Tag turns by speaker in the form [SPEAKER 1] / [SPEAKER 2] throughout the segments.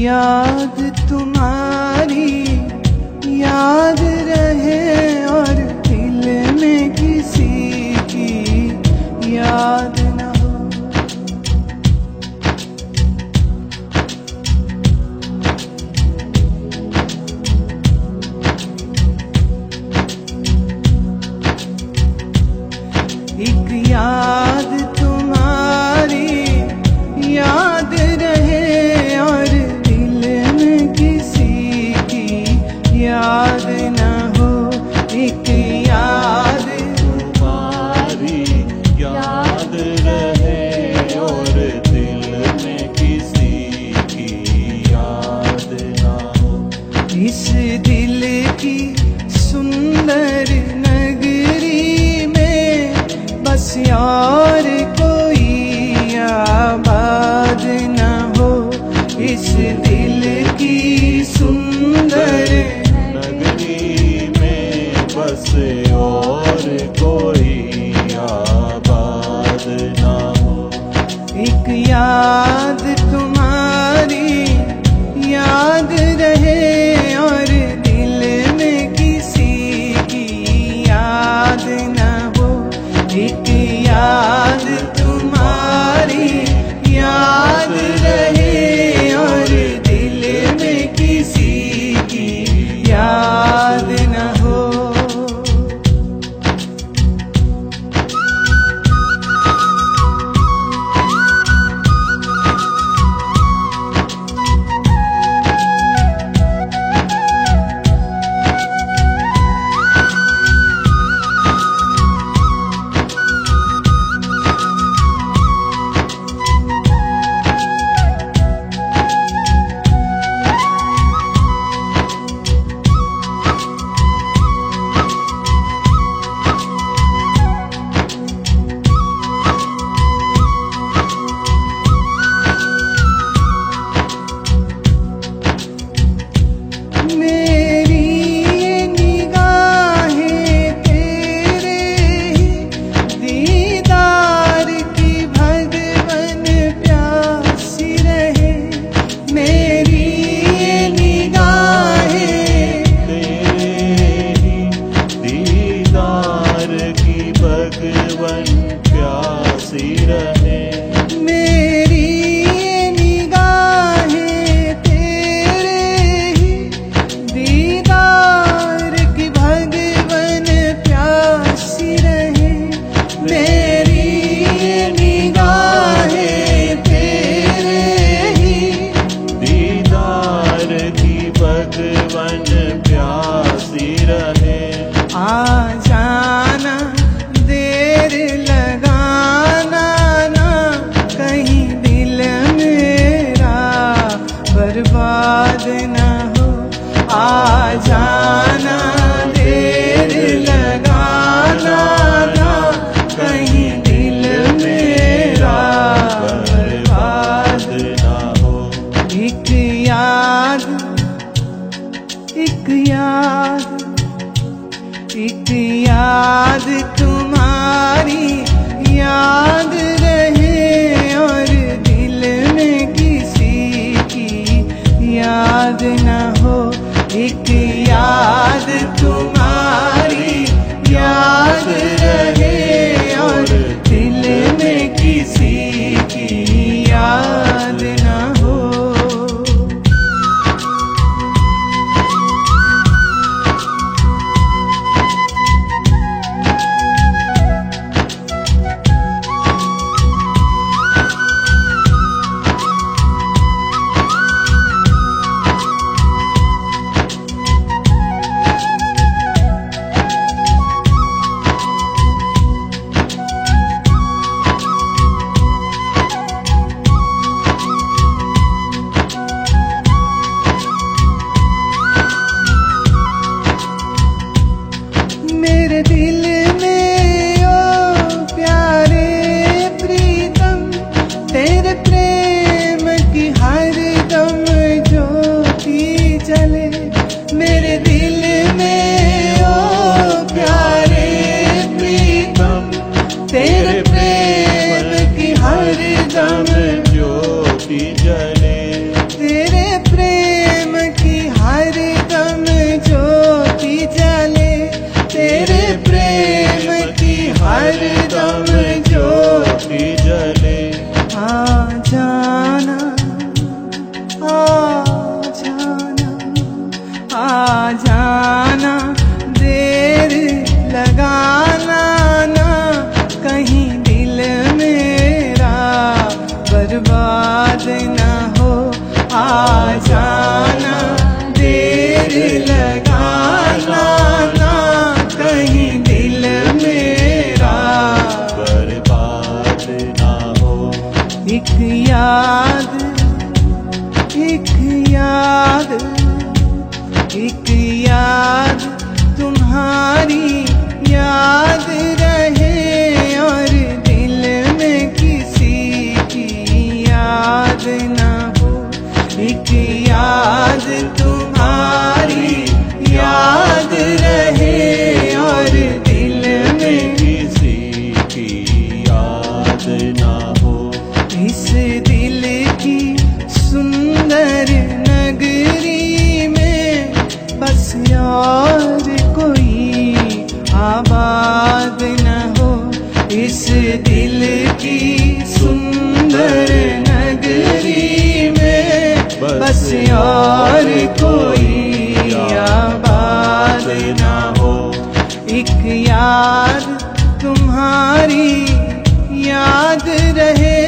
[SPEAKER 1] याद तुम्हारी याद रहे और दिल में किसी की याद न हो। एक याद तुम्हारी याद रहे और दिल में किसी की याद न हो। एक याद
[SPEAKER 2] तुम्हारी याद रहे और दिल में किसी की याद ना हो।
[SPEAKER 1] इस दिल की सुंदर नगरी में बस और कोई आबाद न हो। इस दिल की सुंदर
[SPEAKER 2] नगरी में बस और कोई आबाद ना हो।
[SPEAKER 1] एक याद तुम्हारी याद रहे और दिल में किसी की याद न हो। एक याद तुम्हारी याद रहे और दिल में किसी की याद न हो। बर्बाद न हो। आ जाना देर लगाना ना कहीं दिल मेरा बर्बाद न हो। एक याद एक याद एक याद तुम्हारी याद रहे और दिल में किसी की याद न हो। एक याद तुम्हारी याद रहे और दिल में किसी की याद न हो। और कोई आबाद ना हो। एक याद तुम्हारी याद रहे,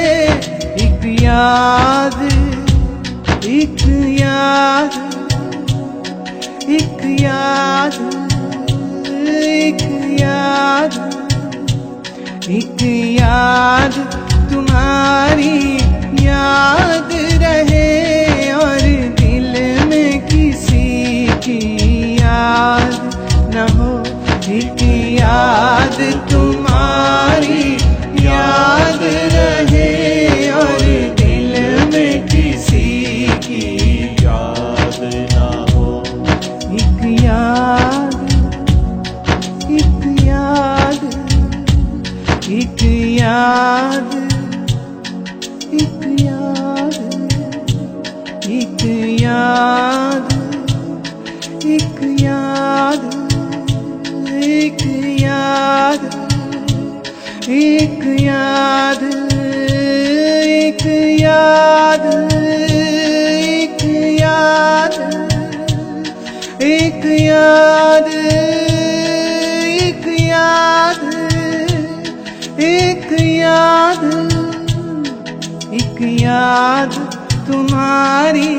[SPEAKER 1] एक याद, एक याद, एक याद, एक याद, एक याद तुम्हारी याद रहे, और दिल में किसी की याद न हो। एक याद तुम्हारी याद रहे, और दिल में किसी की
[SPEAKER 2] याद ना हो।
[SPEAKER 1] एक याद, एक याद, एक याद, एक याद, एक याद, एक याद, एक याद, एक याद, एक याद, एक याद, एक याद, एक याद, एक याद तुम्हारी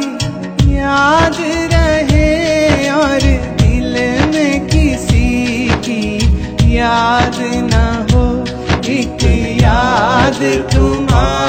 [SPEAKER 1] याद रहे, और दिल में किसी की याद न हो। एक याद तुम्हारी